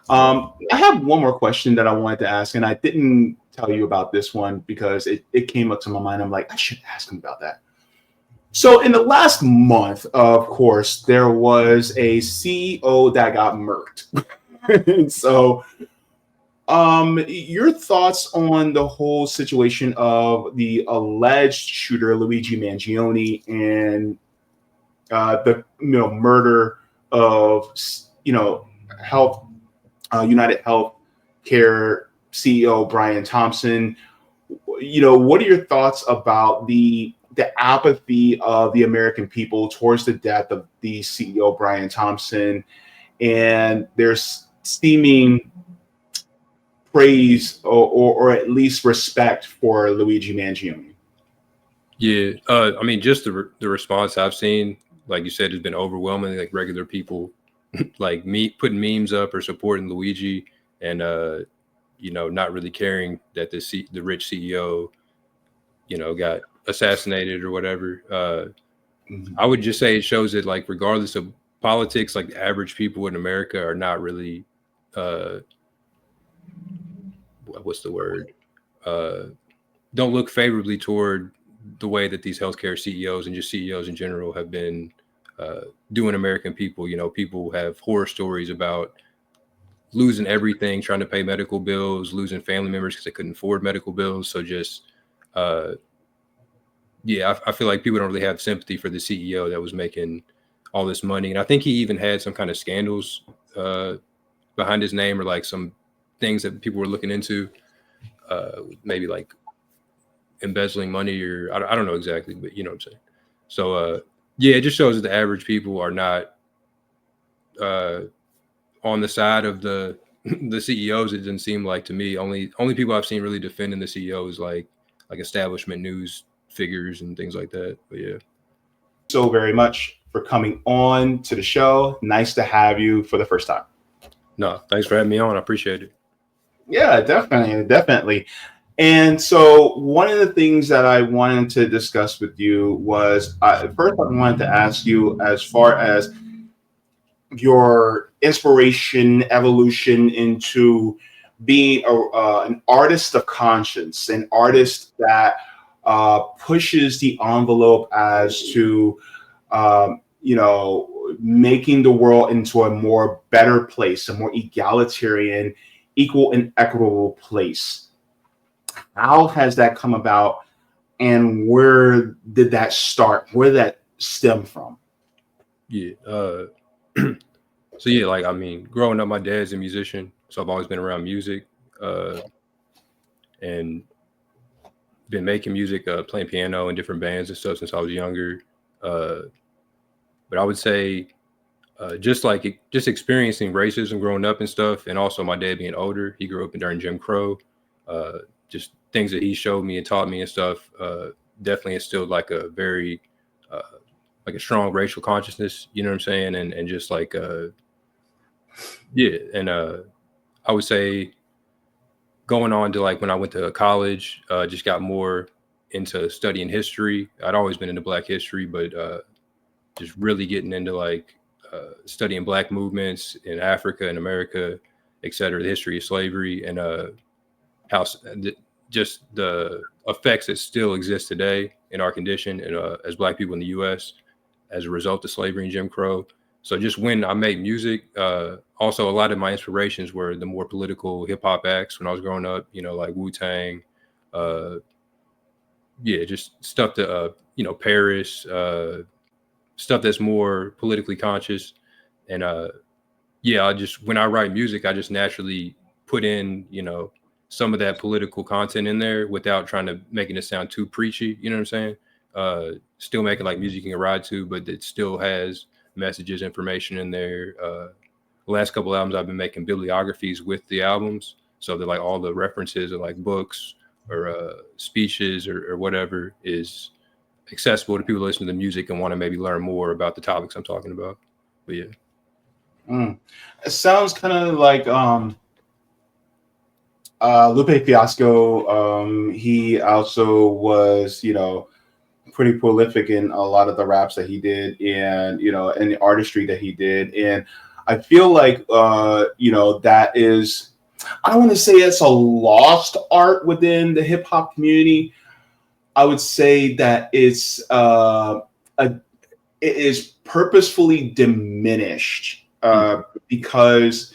I have one more question that I wanted to ask, and I didn't tell you about this one because it came up to my mind. I'm like, I should ask him about that. So in the last month, of course, there was a CEO that got murked. And so your thoughts on the whole situation of the alleged shooter Luigi Mangione and the murder of health United Health Care CEO Brian Thompson. What are your thoughts about the apathy of the American people towards the death of the CEO Brian Thompson and their seeming praise or at least respect for Luigi Mangione? Yeah, I mean, just the response I've seen, like you said, has been overwhelming. Like regular people, like me, putting memes up or supporting Luigi, and not really caring that the rich CEO, got assassinated or whatever. I would just say it shows that, like, regardless of politics, like the average people in America are not really, what's the word? Don't look favorably toward the way that these healthcare CEOs and just CEOs in general have been doing American people. People have horror stories about losing everything, trying to pay medical bills, losing family members because they couldn't afford medical bills. So just, I feel like people don't really have sympathy for the CEO that was making all this money. And I think he even had some kind of scandals behind his name, or like some things that people were looking into, maybe like embezzling money, or I don't know exactly, but you know what I'm saying? So, it just shows that the average people are not on the side of the CEOs. It didn't seem like to me. Only people I've seen really defending the CEOs like establishment news figures and things like that. But yeah. So very much for coming on to the show. Nice to have you for the first time. No, thanks for having me on. I appreciate it. Yeah, definitely. And so one of the things that I wanted to discuss with you was, first I wanted to ask you, as far as your inspiration, evolution into being an artist of conscience, an artist that pushes the envelope as to, making the world into a more better place, a more egalitarian, equal and equitable place. How has that come about, and where did that start? Where did that stem from? Yeah. So yeah, like, I mean, growing up, my dad's a musician, so I've always been around music, and been making music, playing piano in different bands and stuff since I was younger. But I would say, just experiencing racism growing up and stuff, and also my dad being older, he grew up during Jim Crow. Just things that he showed me and taught me and stuff, definitely instilled like a very like a strong racial consciousness. You know what I'm saying? And just like and I would say going on to, like, when I went to college, just got more into studying history. I'd always been into Black history, but just really getting into like studying Black movements in Africa and America, et cetera, the history of slavery, and how just the effects that still exist today in our condition, and as Black people in the U.S. as a result of slavery and Jim Crow. So just when I made music, also a lot of my inspirations were the more political hip hop acts when I was growing up, like Wu-Tang, just stuff that, Paris, stuff that's more politically conscious. And when I write music, I just naturally put in, some of that political content in there without trying to making it sound too preachy. You know what I'm saying? Still making like music you can ride to, but it still has messages, information in there. The last couple albums I've been making bibliographies with the albums, so that like all the references are like books or speeches or whatever is accessible to people listening to the music and want to maybe learn more about the topics I'm talking about. But yeah. It sounds kind of like Lupe Fiasco. He also was, pretty prolific in a lot of the raps that he did, and in the artistry that he did. And I feel like that is, I don't want to say it's a lost art within the hip hop community. I would say that it is purposefully diminished because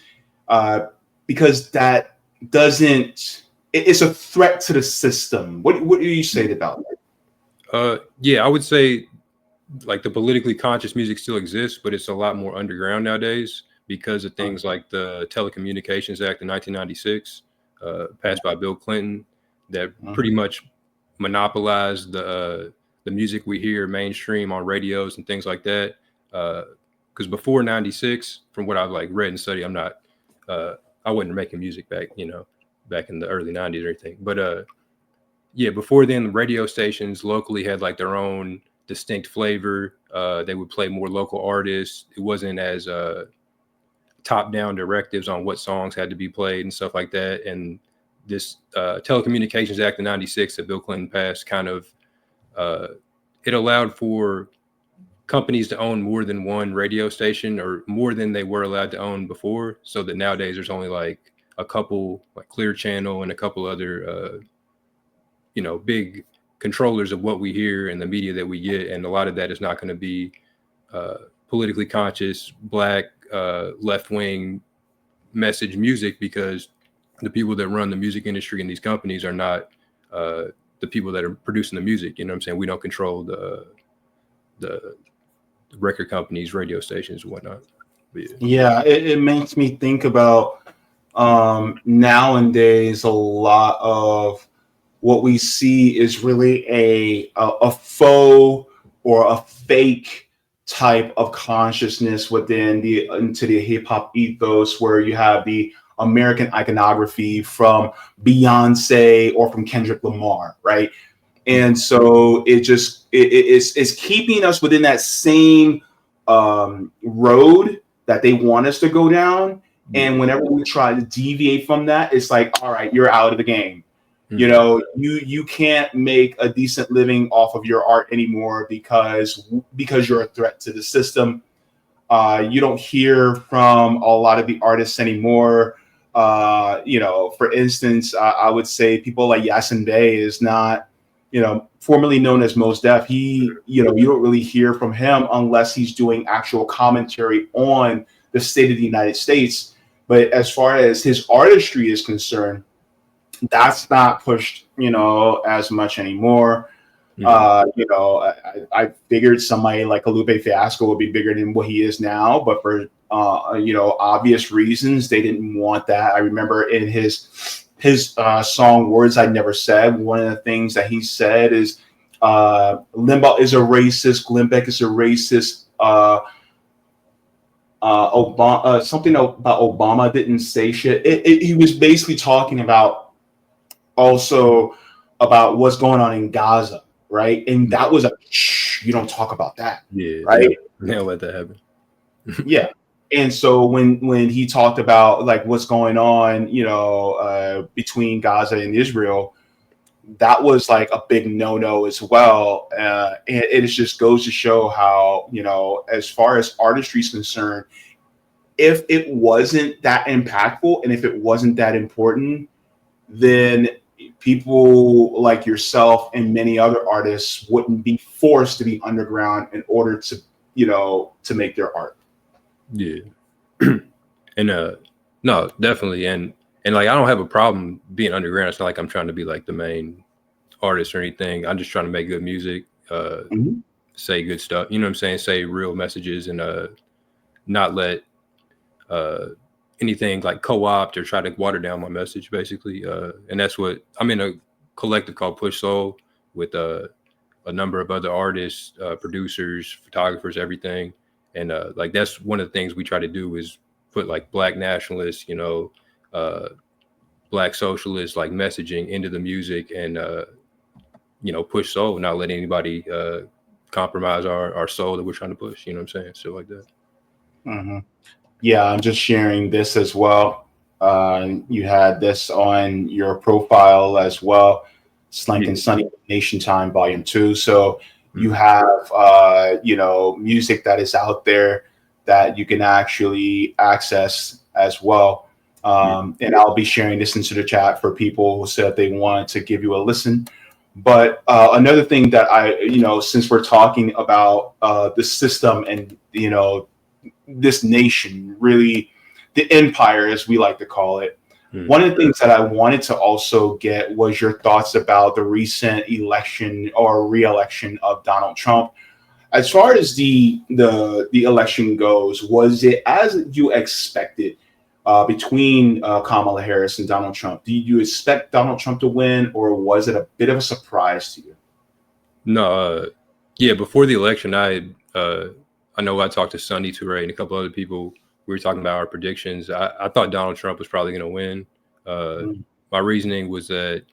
that doesn't. It's a threat to the system. What do you say about that? Yeah, I would say like the politically conscious music still exists, but it's a lot more underground nowadays because of things like the Telecommunications Act in 1996, passed by Bill Clinton, that pretty much monopolized the music we hear mainstream on radios and things like that. Because before 96, from what I've like read and studied, I'm not, I wasn't making music back in the early 90s or anything. But yeah, before then, the radio stations locally had like their own distinct flavor. They would play more local artists. It wasn't as top-down directives on what songs had to be played and stuff like that. And this Telecommunications Act of 96 that Bill Clinton passed kind of, it allowed for companies to own more than one radio station, or more than they were allowed to own before, so that nowadays there's only like a couple, like Clear Channel and a couple other big controllers of what we hear and the media that we get. And a lot of that is not going to be politically conscious, black, left-wing message music, because the people that run the music industry in these companies are not the people that are producing the music. You know what I'm saying? We don't control the record companies, radio stations, and whatnot. Yeah, it makes me think about nowadays a lot of what we see is really a faux or a fake type of consciousness into the hip hop ethos, where you have the American iconography from Beyonce or from Kendrick Lamar, right? And so it's keeping us within that same road that they want us to go down. And whenever we try to deviate from that, it's like, all right, you're out of the game. You know, you can't make a decent living off of your art anymore because you're a threat to the system. You don't hear from a lot of the artists anymore. For instance, I would say people like Yasin Bey is not, formerly known as Mos Def. You don't really hear from him unless he's doing actual commentary on the state of the United States. But as far as his artistry is concerned, that's not pushed, as much anymore. I figured somebody like Lupe Fiasco would be bigger than what he is now, but for obvious reasons, they didn't want that. I remember in his song "Words I Never Said," one of the things that he said is Limbaugh is a racist, Glenn Beck is a racist. Obama, something about Obama didn't say shit. He was basically talking about also about what's going on in Gaza, right? And that was you don't talk about that, right? Yeah, let that happen. Yeah. And so when he talked about like what's going on, between Gaza and Israel, that was like a big no-no as well. And it just goes to show how, as far as artistry is concerned, if it wasn't that impactful and if it wasn't that important, then people like yourself and many other artists wouldn't be forced to be underground in order to, to make their art. Yeah. And no, definitely. And like, I don't have a problem being underground. It's not like I'm trying to be like the main artist or anything. I'm just trying to make good music, say good stuff, you know what I'm saying? Say real messages, and not let anything like co-opt or try to water down my message, basically. And that's what I'm in, a collective called Push Soul with a number of other artists, producers, photographers, everything. And like, that's one of the things we try to do is put like black nationalists, black socialists, like messaging into the music, and push soul, not let anybody compromise our soul that we're trying to push, you know what I'm saying? So like that. Mm-hmm. Yeah, I'm just sharing this as well. You had this on your profile as well, Slank and Sunny Nation Time Volume 2. So you have, music that is out there that you can actually access as well. And I'll be sharing this into the chat for people who said they wanted to give you a listen. But another thing that since we're talking about the system and, this nation, really the empire, as we like to call it, one of the things that I wanted to also get was your thoughts about the recent election or re-election of Donald Trump. As far as the election goes, was it as you expected between Kamala Harris and Donald Trump? Did you expect Donald Trump to win, or was it a bit of a surprise to you? No, yeah. Before the election, I know I talked to Sunny Toure and a couple other people. We were talking about our predictions. I thought Donald Trump was probably going to win. My reasoning was that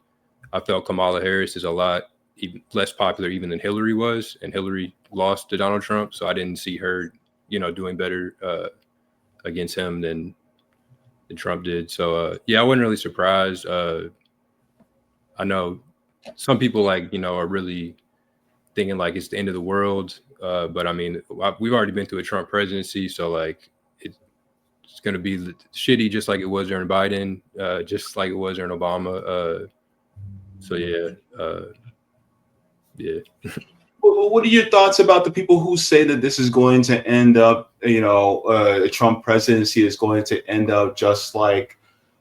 I felt Kamala Harris is a lot less popular even than Hillary was, and Hillary lost to Donald Trump, so I didn't see her, doing better against him than Trump did. So I wasn't really surprised. I know some people are really thinking like it's the end of the world, but I mean, we've already been through a Trump presidency, so like it's going to be shitty just like it was during Biden, just like it was during Obama. So yeah. What are your thoughts about the people who say that this is going to end up, a Trump presidency is going to end up just like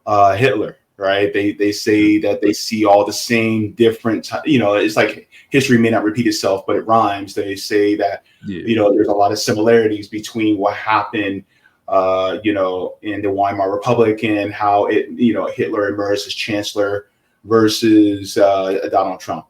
Hitler, right? They say that they see all the same different, it's like history may not repeat itself, but it rhymes. They say that, there's a lot of similarities between what happened, in the Weimar Republic and how Hitler emerged as chancellor versus Donald Trump.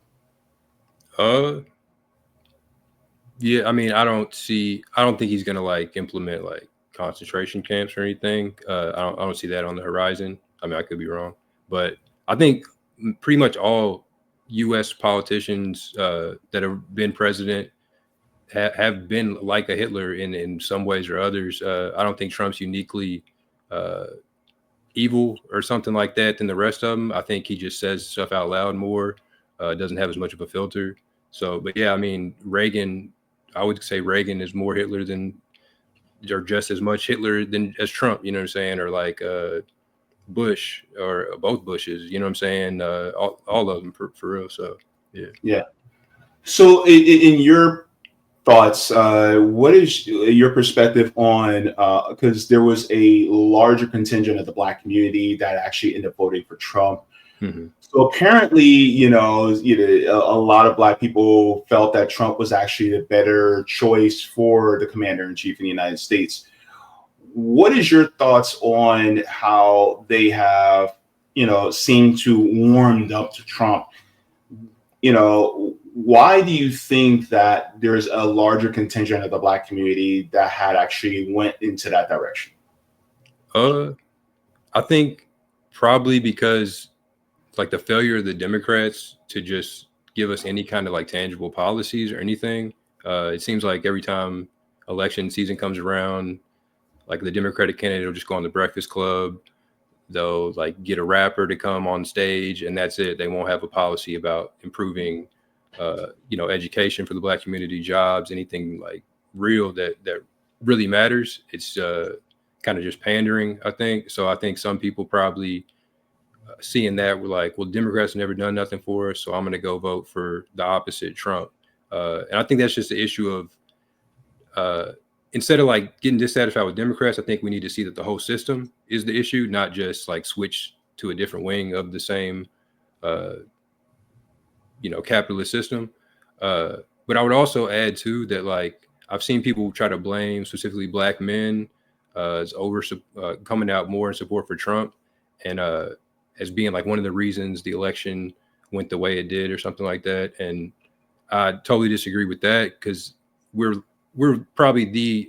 Yeah, I mean, I don't think he's gonna like implement like concentration camps or anything. I don't see that on the horizon. I mean, I could be wrong, but I think pretty much all U.S. politicians that have been president have been like a Hitler in some ways or others. I don't think Trump's uniquely evil or something like that than the rest of them. I think he just says stuff out loud more, doesn't have as much of a filter. So, but yeah, I mean, I would say Reagan is more Hitler or just as much Hitler as Trump, you know what I'm saying? Or like Bush or both Bushes, you know what I'm saying? All of them for real. So, yeah. Yeah. So in your thoughts, what is your perspective on, because there was a larger contingent of the Black community that actually ended up voting for Trump. Mm-hmm. So apparently, a lot of Black people felt that Trump was actually the better choice for the commander-in-chief in the United States. What is your thoughts on how they have, seemed to warmed up to Trump? Why do you think that there's a larger contingent of the Black community that had actually went into that direction? I think probably because like the failure of the Democrats to just give us any kind of like tangible policies or anything. It seems like every time election season comes around, like the Democratic candidate will just go on the Breakfast Club. They'll like get a rapper to come on stage and that's it. They won't have a policy about improving, education for the Black community, jobs, anything like real that really matters. It's kind of just pandering, I think. So I think some people probably seeing that we're like, well, Democrats have never done nothing for us, so I'm going to go vote for the opposite, Trump. And I think that's just the issue of instead of like getting dissatisfied with Democrats, I think we need to see that the whole system is the issue, not just like switch to a different wing of the same, capitalist system. But I would also add too that like I've seen people try to blame specifically Black men as coming out more in support for Trump and as being like one of the reasons the election went the way it did or something like that. And I totally disagree with that because we're probably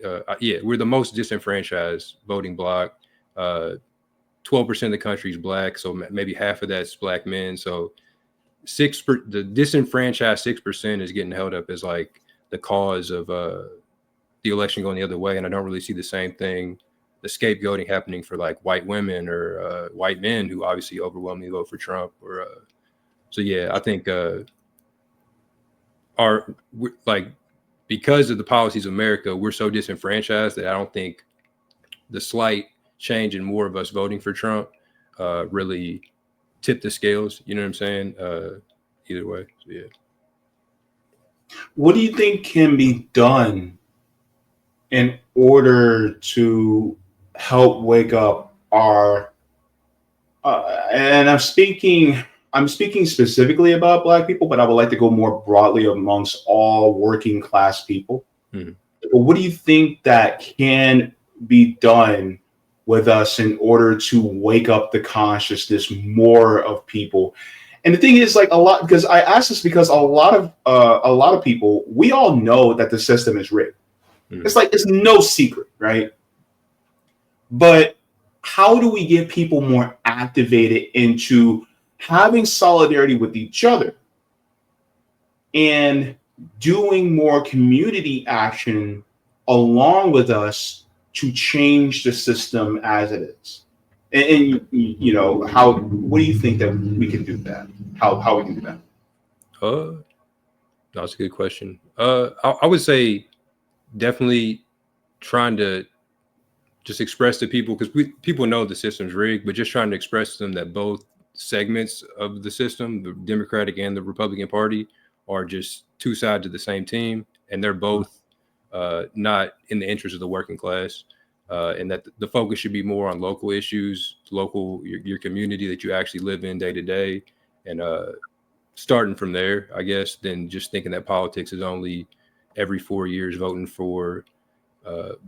we're the most disenfranchised voting bloc. 12% of the country is Black, so maybe half of that's Black men. So the disenfranchised 6% is getting held up as like the cause of the election going the other way. And I don't really see the same thing, the scapegoating happening for like white women or white men who obviously overwhelmingly vote for Trump. Or so yeah, I think because of the policies of America, we're so disenfranchised that I don't think the slight change in more of us voting for Trump really tipped the scales. You know what I'm saying? Either way, so yeah. What do you think can be done in order to help wake up our and I'm speaking specifically about Black people, but I would like to go more broadly amongst all working class people. Mm-hmm. What do you think that can be done with us in order to wake up the consciousness more of people? And the thing is, like, a lot, because I ask this because a lot of people, we all know that the system is rigged. Mm-hmm. It's like, it's no secret, right? But how do we get people more activated into having solidarity with each other and doing more community action along with us to change the system as it is? And you know, what do you think that we can do that? How we can do that? That's a good question. I would say definitely trying to just express to people, because people know the system's rigged, but just trying to express to them that both segments of the system, the Democratic and the Republican Party, are just two sides of the same team, and they're both not in the interest of the working class, and that the focus should be more on local issues, your community that you actually live in day to day, and starting from there, I guess, than just thinking that politics is only every 4 years voting for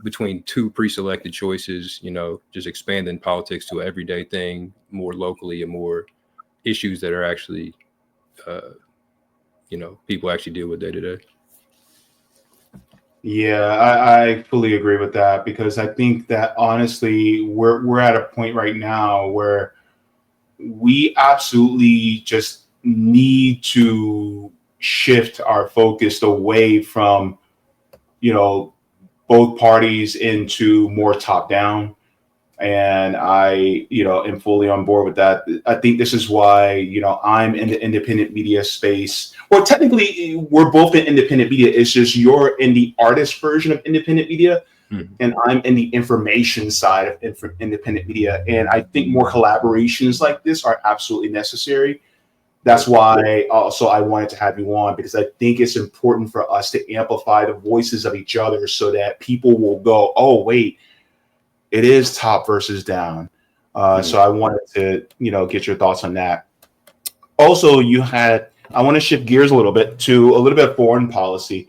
between two pre-selected choices, you know, just expanding politics to an everyday thing, more locally, and more issues that are actually, you know, people actually deal with day to day. Yeah, I fully agree with that, because I think that honestly, we're at a point right now where we absolutely just need to shift our focus away from, you know, both parties into more top down. And I, you know, am fully on board with that. I think this is why, you know, I'm in the independent media space. Well, technically, we're both in independent media. It's just you're in the artist version of independent media, and I'm in the information side of independent media. And I think more collaborations like this are absolutely necessary. That's why also I wanted to have you on, because I think it's important for us to amplify the voices of each other so that people will go, oh, wait, it is top versus down. So I wanted to, you know, get your thoughts on that. Also, I want to shift gears a little bit to a little bit of foreign policy,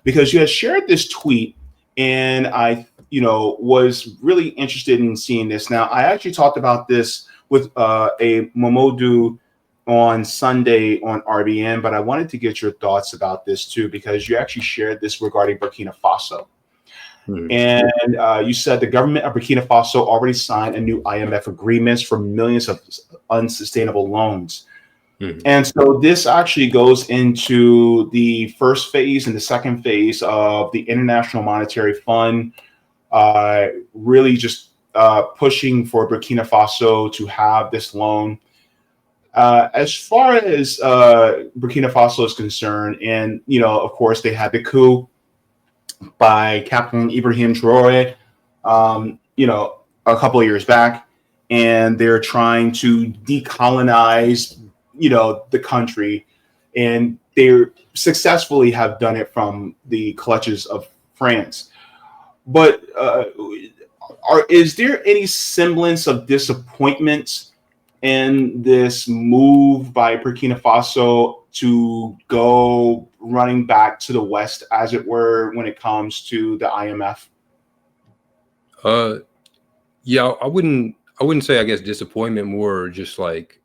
because you had shared this tweet, and I, you know, was really interested in seeing this. Now, I actually talked about this with a Momodu on Sunday on RBN, but I wanted to get your thoughts about this too, because you actually shared this regarding Burkina Faso. And you said the government of Burkina Faso already signed a new IMF agreements for millions of unsustainable loans. And so this actually goes into the first phase and the second phase of the International Monetary Fund, really just pushing for Burkina Faso to have this loan. As far as Burkina Faso is concerned, and, you know, of course, they had the coup by Captain Ibrahim Traore, you know, a couple of years back, and they're trying to decolonize, you know, the country, and they successfully have done it from the clutches of France. But is there any semblance of disappointment in this move by Burkina Faso to go running back to the West, as it were, when it comes to the IMF? Yeah, I wouldn't say, I guess, disappointment, more just like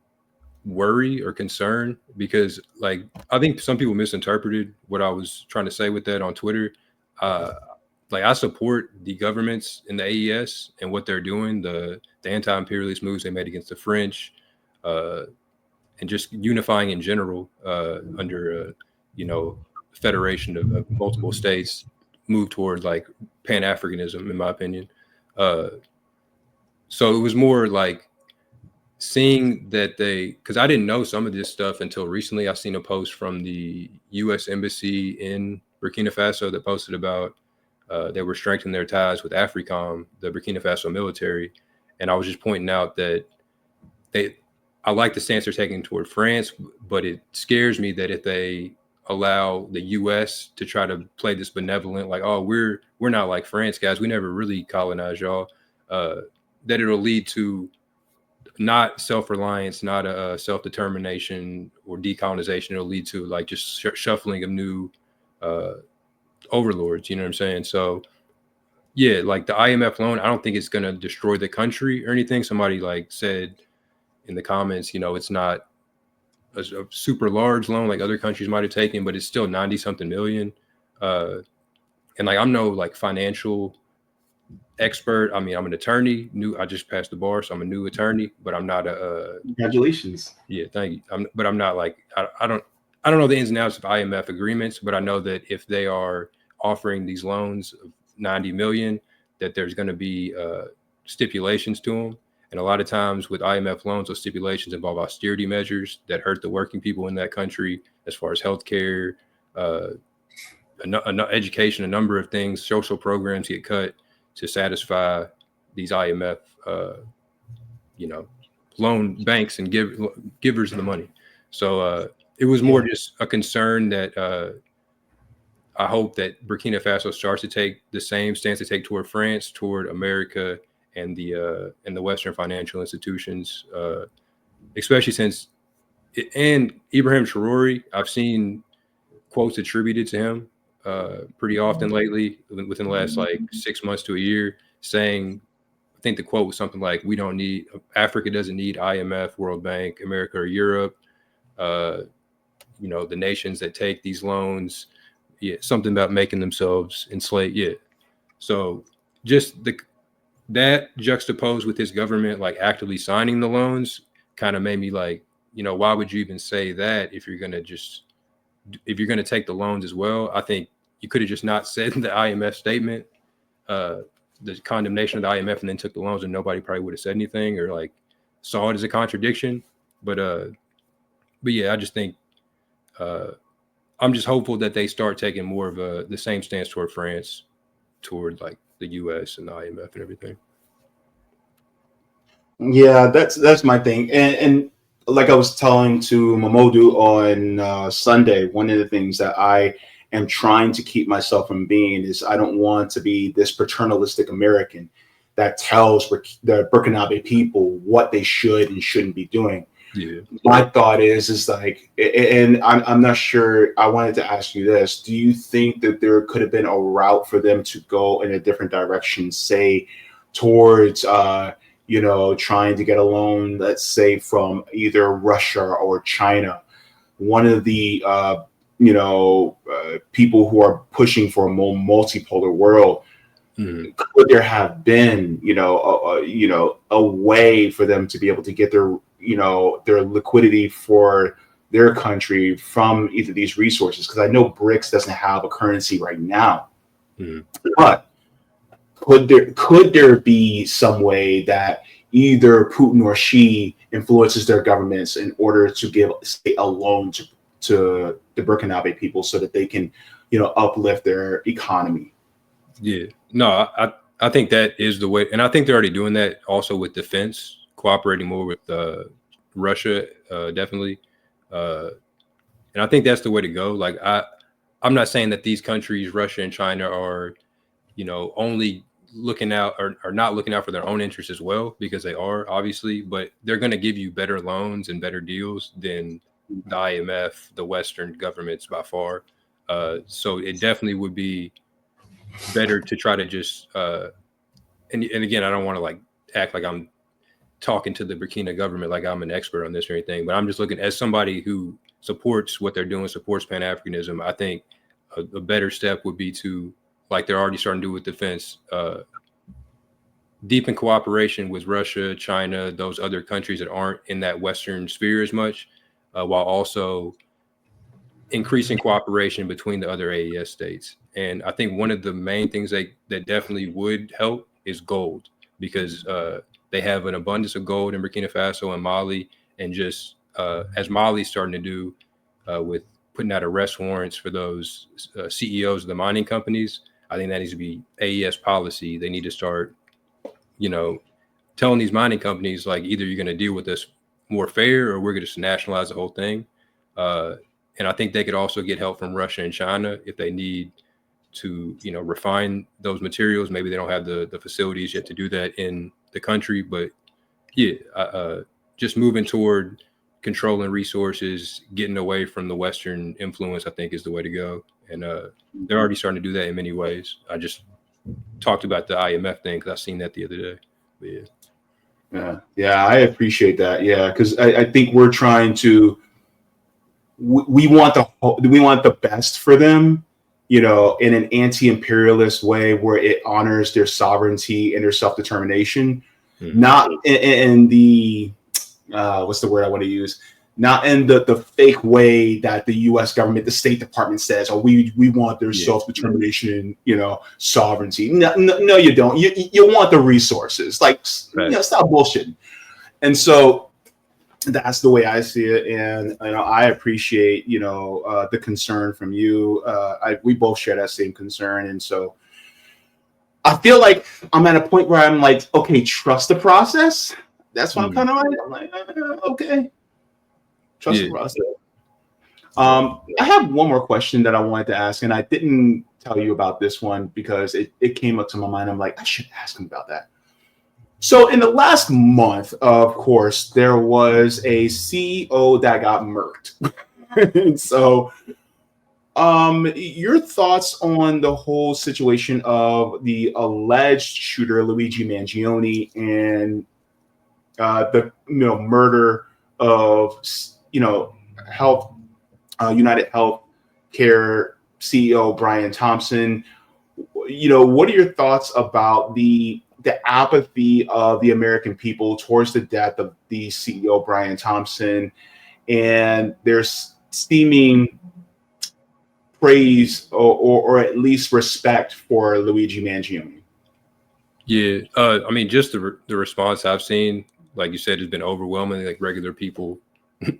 worry or concern, because like I think some people misinterpreted what I was trying to say with that on Twitter. Like, I support the governments in the AES and what they're doing, the anti-imperialist moves they made against the French, and just unifying in general under you know, federation of multiple states, move towards like Pan-Africanism, in my opinion. So it was more like seeing that because I didn't know some of this stuff until recently. I seen a post from the U.S. Embassy in Burkina Faso that posted about they were strengthening their ties with AFRICOM, the Burkina Faso military, and I was just pointing out that I like the stance they're taking toward France, but it scares me that if they allow the U.S. to try to play this benevolent, like, oh, we're not like France, guys, we never really colonized y'all, that it'll lead to not self-reliance, not a self-determination or decolonization. It'll lead to like just shuffling of new overlords. You know what I'm saying? So yeah, like the IMF loan, I don't think it's going to destroy the country or anything. Somebody like said in the comments, you know, it's not a super large loan like other countries might have taken, but it's still 90 something million. And like, I'm no like financial expert. I mean, I'm an attorney. I just passed the bar, so I'm a new attorney, but I'm not a. Congratulations. Yeah, thank you. But I'm not like I don't know the ins and outs of IMF agreements, but I know that if they are offering these loans of 90 million, that there's going to be stipulations to them. And a lot of times with IMF loans, those stipulations involve austerity measures that hurt the working people in that country, as far as healthcare, education, a number of things, social programs get cut to satisfy these IMF, loan banks and givers of the money. So it was more just a concern that I hope that Burkina Faso starts to take the same stance they take toward France, toward America, and the Western financial institutions, especially since and Ibrahim Traore, I've seen quotes attributed to him pretty often lately, within the last like 6 months to a year, saying, I think the quote was something like, Africa doesn't need IMF, World Bank, America, or Europe. The nations that take these loans, something about making themselves enslaved. Yeah. So just that juxtaposed with his government like actively signing the loans kind of made me like, why would you even say that if you're going to take the loans as well? I think you could have just not said the IMF statement, the condemnation of the IMF, and then took the loans, and nobody probably would have said anything or like saw it as a contradiction. But yeah, I just think I'm just hopeful that they start taking more of the same stance toward France, toward like the US and the IMF and everything. Yeah, that's my thing. And like I was telling to Mamodu on Sunday, one of the things that I am trying to keep myself from being is I don't want to be this paternalistic American that tells the Burkinabe people what they should and shouldn't be doing. Yeah. My thought is like, and I'm not sure. I wanted to ask you this: do you think that there could have been a route for them to go in a different direction, say, towards trying to get a loan, let's say, from either Russia or China? One of the people who are pushing for a more multipolar world. Mm-hmm. Could there have been, a way for them to be able to get their liquidity for their country from either these resources? Because I know BRICS doesn't have a currency right now, but could there be some way that either Putin or Xi influences their governments in order to give a loan to the Burkinabe people so that they can, uplift their economy? Yeah, no, I think that is the way, and I think they're already doing that also with defense, cooperating more with Russia, definitely, and I think that's the way to go. Like I'm not saying that these countries, Russia and China, are only looking out or not looking out for their own interests as well, because they are, obviously, but they're going to give you better loans and better deals than the IMF, the Western governments by far. So it definitely would be better to try to just and again, I don't want to like act like I'm talking to the Burkina government like I'm an expert on this or anything, but I'm just looking as somebody who supports what they're doing, supports Pan-Africanism. I think a better step would be to, like they're already starting to do with defense, deepen cooperation with Russia, China, those other countries that aren't in that Western sphere as much, while also increasing cooperation between the other AES states. And I think one of the main things that definitely would help is gold, because they have an abundance of gold in Burkina Faso and Mali, and just as Mali's starting to do with putting out arrest warrants for those CEOs of the mining companies. I think that needs to be AES policy. They need to start, telling these mining companies, like, either you're going to deal with this more fair or we're going to just nationalize the whole thing. And I think they could also get help from Russia and China if they need to, refine those materials. Maybe they don't have the facilities yet to do that in the country, but just moving toward controlling resources, getting away from the Western influence, I think is the way to go. And they're already starting to do that in many ways. I just talked about the IMF thing because I seen that the other day. But yeah, I appreciate that. Yeah, because I think we're trying to. We want the best for them, in an anti-imperialist way where it honors their sovereignty and their self-determination, not in the what's the word I want to use? Not in the fake way that the U.S. government, the State Department says, "Oh, we want their self-determination, sovereignty." No, you don't. You want the resources. Like, stop bullshitting. And so that's the way I see it, and I appreciate the concern from you. We both share that same concern, and so I feel like I'm at a point where I'm like, okay, trust the process. That's what I'm kind of like. I'm like, okay, trust the process. I have one more question that I wanted to ask, and I didn't tell you about this one because it came up to my mind. I'm like, I should ask him about that. So in the last month, of course, there was a CEO that got murked. So your thoughts on the whole situation of the alleged shooter, Luigi Mangione, and the murder of Health United Health Care CEO Brian Thompson. What are your thoughts about the apathy of the American people towards the death of the CEO Brian Thompson and their seeming praise or at least respect for Luigi Mangione? Yeah, I mean, just the response I've seen, like you said, has been overwhelming. Like regular people,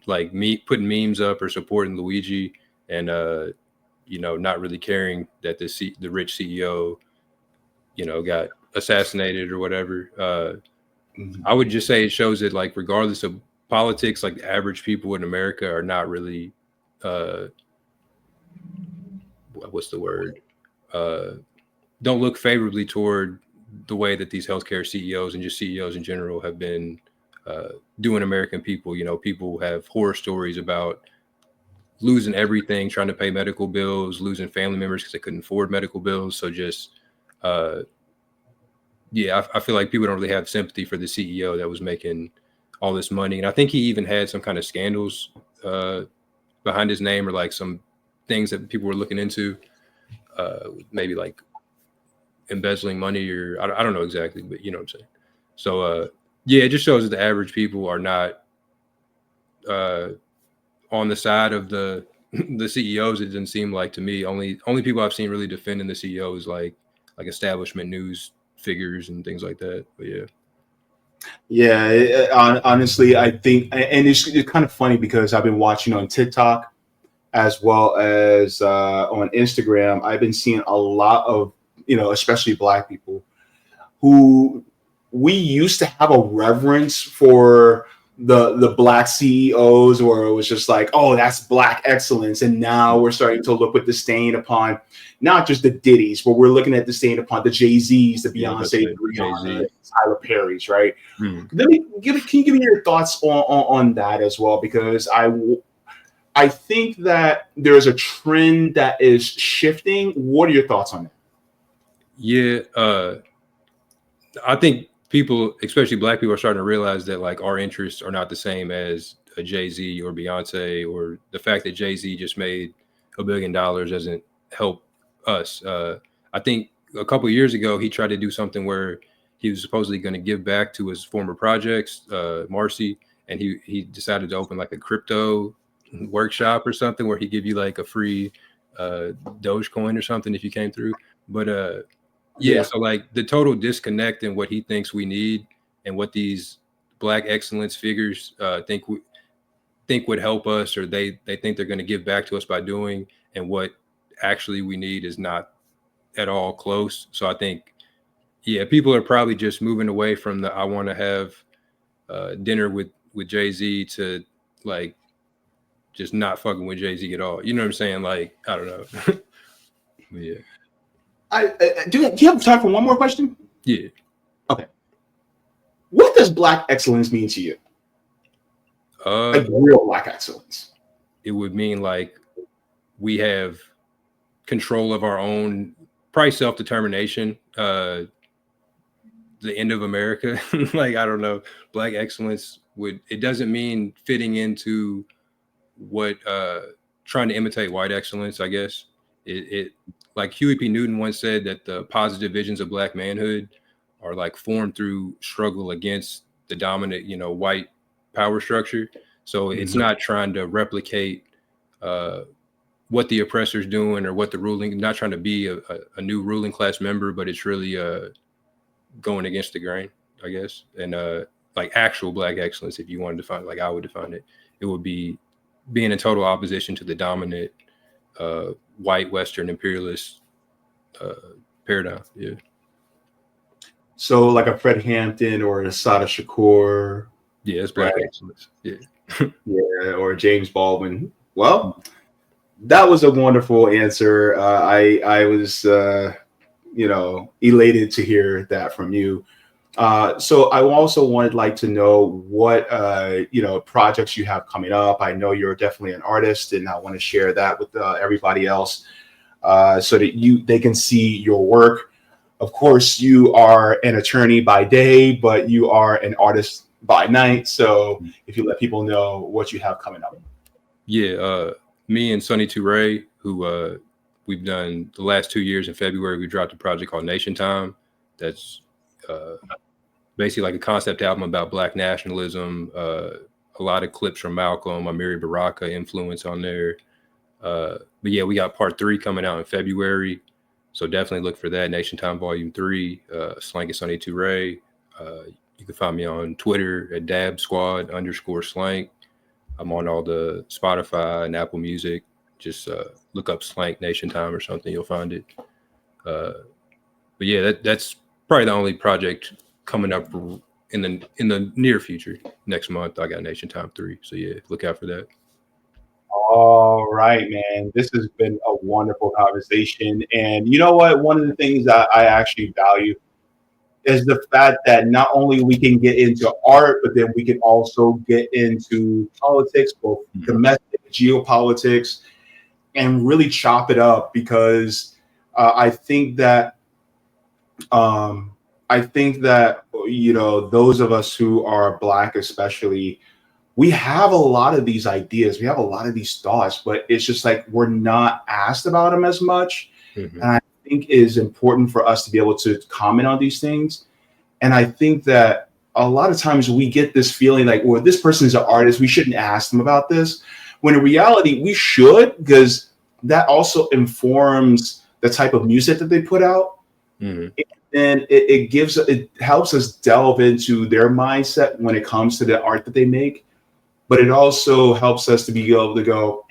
like me, putting memes up or supporting Luigi, and not really caring that the rich CEO, got assassinated or whatever. I would just say it shows that, like, regardless of politics, like, the average people in America are not really what's the word? Don't look favorably toward the way that these healthcare CEOs and just CEOs in general have been doing American people. People have horror stories about losing everything, trying to pay medical bills, losing family members because they couldn't afford medical bills. So just, I feel like people don't really have sympathy for the CEO that was making all this money. And I think he even had some kind of scandals behind his name, or like some things that people were looking into, maybe like embezzling money, or I don't know exactly, but you know what I'm saying? So, it just shows that the average people are not on the side of the CEOs. It doesn't seem like to me. Only people I've seen really defending the CEOs like establishment news figures and things like that. But honestly, I think, and it's kind of funny because I've been watching on TikTok as well as on Instagram. I've been seeing a lot of especially Black people who we used to have a reverence for the Black CEOs, where it was just like, oh, that's Black excellence. And now we're starting to look with disdain upon not just the Diddy's, but we're looking at disdain upon the Jay-Z's, the Beyonce, the Rihanna, Tyler Perry's, right? Can you give me your thoughts on that as well? Because I think that there's a trend that is shifting. What are your thoughts on that? Yeah, I think people, especially Black people, are starting to realize that, like, our interests are not the same as a Jay-Z or Beyonce, or the fact that Jay-Z just made $1 billion doesn't help us. I think a couple of years ago, he tried to do something where he was supposedly going to give back to his former projects, Marcy, and he decided to open like a crypto workshop or something where he'd give you like a free Dogecoin or something if you came through. But so like the total disconnect in what he thinks we need and what these Black excellence figures think think would help us, or they think they're going to give back to us by doing, and what actually we need is not at all close. So I think, yeah, people are probably just moving away from the I want to have dinner with Jay-Z to like just not fucking with Jay-Z at all. You know what I'm saying? Like, I don't know. Yeah. Do you have time for one more question? Yeah. Okay. What does Black excellence mean to you? Like real Black excellence. It would mean like we have control of our own, probably self-determination, the end of America. Like, I don't know, Black excellence it doesn't mean fitting into what trying to imitate white excellence, I guess. It like Huey P. Newton once said that the positive visions of Black manhood are like formed through struggle against the dominant, white power structure. So it's not trying to replicate what the oppressor's doing or what the ruling, not trying to be a new ruling class member, but it's really going against the grain, I guess. And like actual Black excellence, if you wanted to define, like I would define it, it would be being in total opposition to the dominant white Western imperialist paradigm. Yeah. So like a Fred Hampton or a Assata Shakur. Yeah, it's Black excellence. Yeah. Yeah, or James Baldwin. Well, that was a wonderful answer. I was elated to hear that from you. So I also like to know what projects you have coming up. I know you're definitely an artist, and I want to share that with everybody else so that they can see your work. Of course, you are an attorney by day, but you are an artist by night. So if you let people know what you have coming up. Yeah, me and Sonny Toure, who we've done the last 2 years. In February, we dropped a project called Nation Time. That's basically like a concept album about Black nationalism. A lot of clips from Malcolm, Amiri Baraka influence on there. But yeah, we got part 3 coming out in February. So definitely look for that. Nation Time Volume 3, Slank and Sonny Toure. You can find me on Twitter at @dabsquad_Slank. I'm on all the Spotify and Apple Music. Just look up Slank Nation Time or something, you'll find it. But yeah, that's probably the only project coming up in the near future. Next month, I got Nation Time 3. So yeah, look out for that. All right, man. This has been a wonderful conversation. And you know what? One of the things that I actually value is the fact that not only we can get into art, but then we can also get into politics, both domestic, geopolitics, and really chop it up, because I think that those of us who are Black especially, we have a lot of these ideas, we have a lot of these thoughts, but it's just like we're not asked about them as much. And I think it is important for us to be able to comment on these things. And I think that a lot of times we get this feeling like, well, this person is an artist, we shouldn't ask them about this. When in reality, we should, because that also informs the type of music that they put out. And it helps us delve into their mindset when it comes to the art that they make. But it also helps us to be able to go,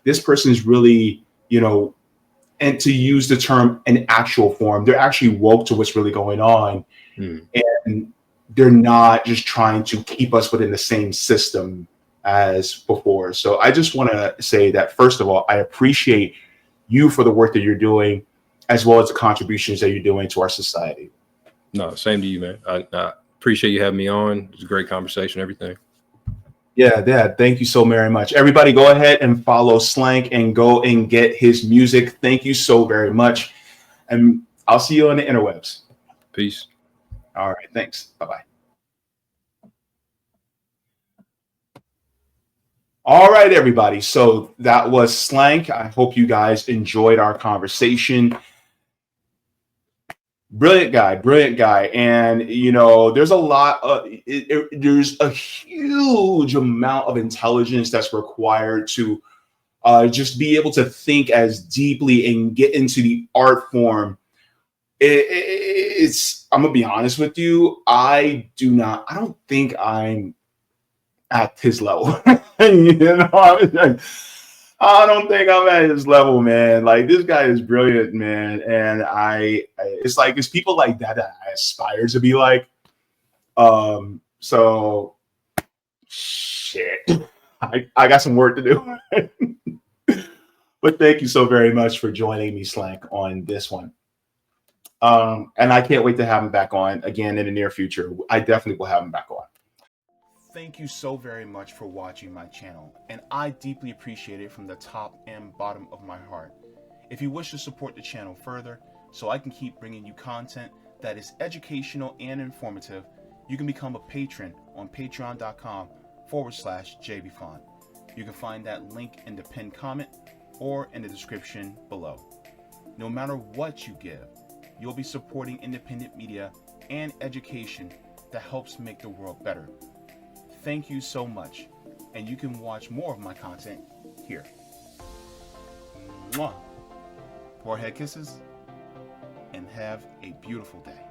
this person is really, and to use the term in actual form, they're actually woke to what's really going on. And they're not just trying to keep us within the same system as before. So I just want to say that, first of all, I appreciate you for the work that you're doing, as well as the contributions that you're doing to our society. No, same to you, man. I appreciate you having me on. It was a great conversation, everything. Yeah, thank you so very much. Everybody go ahead and follow Slank and go and get his music. Thank you so very much. And I'll see you on the interwebs. Peace. All right, thanks. Bye-bye. All right, everybody. So that was Slank. I hope you guys enjoyed our conversation. Brilliant guy. And, there's a lot of, there's a huge amount of intelligence that's required to just be able to think as deeply and get into the art form. I'm gonna be honest with you. I don't think I'm at his level. You know, I don't think I'm at his level, man. Like, this guy is brilliant, man. And it's like, it's people like that I aspire to be like. So shit, I got some work to do. But thank you so very much for joining me, Slank, on this one. And I can't wait to have him back on again in the near future. I definitely will have him back on. Thank you so very much for watching my channel, and I deeply appreciate it from the top and bottom of my heart. If you wish to support the channel further, so I can keep bringing you content that is educational and informative, you can become a patron on patreon.com/Jaybefaunt. You can find that link in the pinned comment or in the description below. No matter what you give, you'll be supporting independent media and education that helps make the world better. Thank you so much, and you can watch more of my content here. Mwah. Forehead kisses, and have a beautiful day.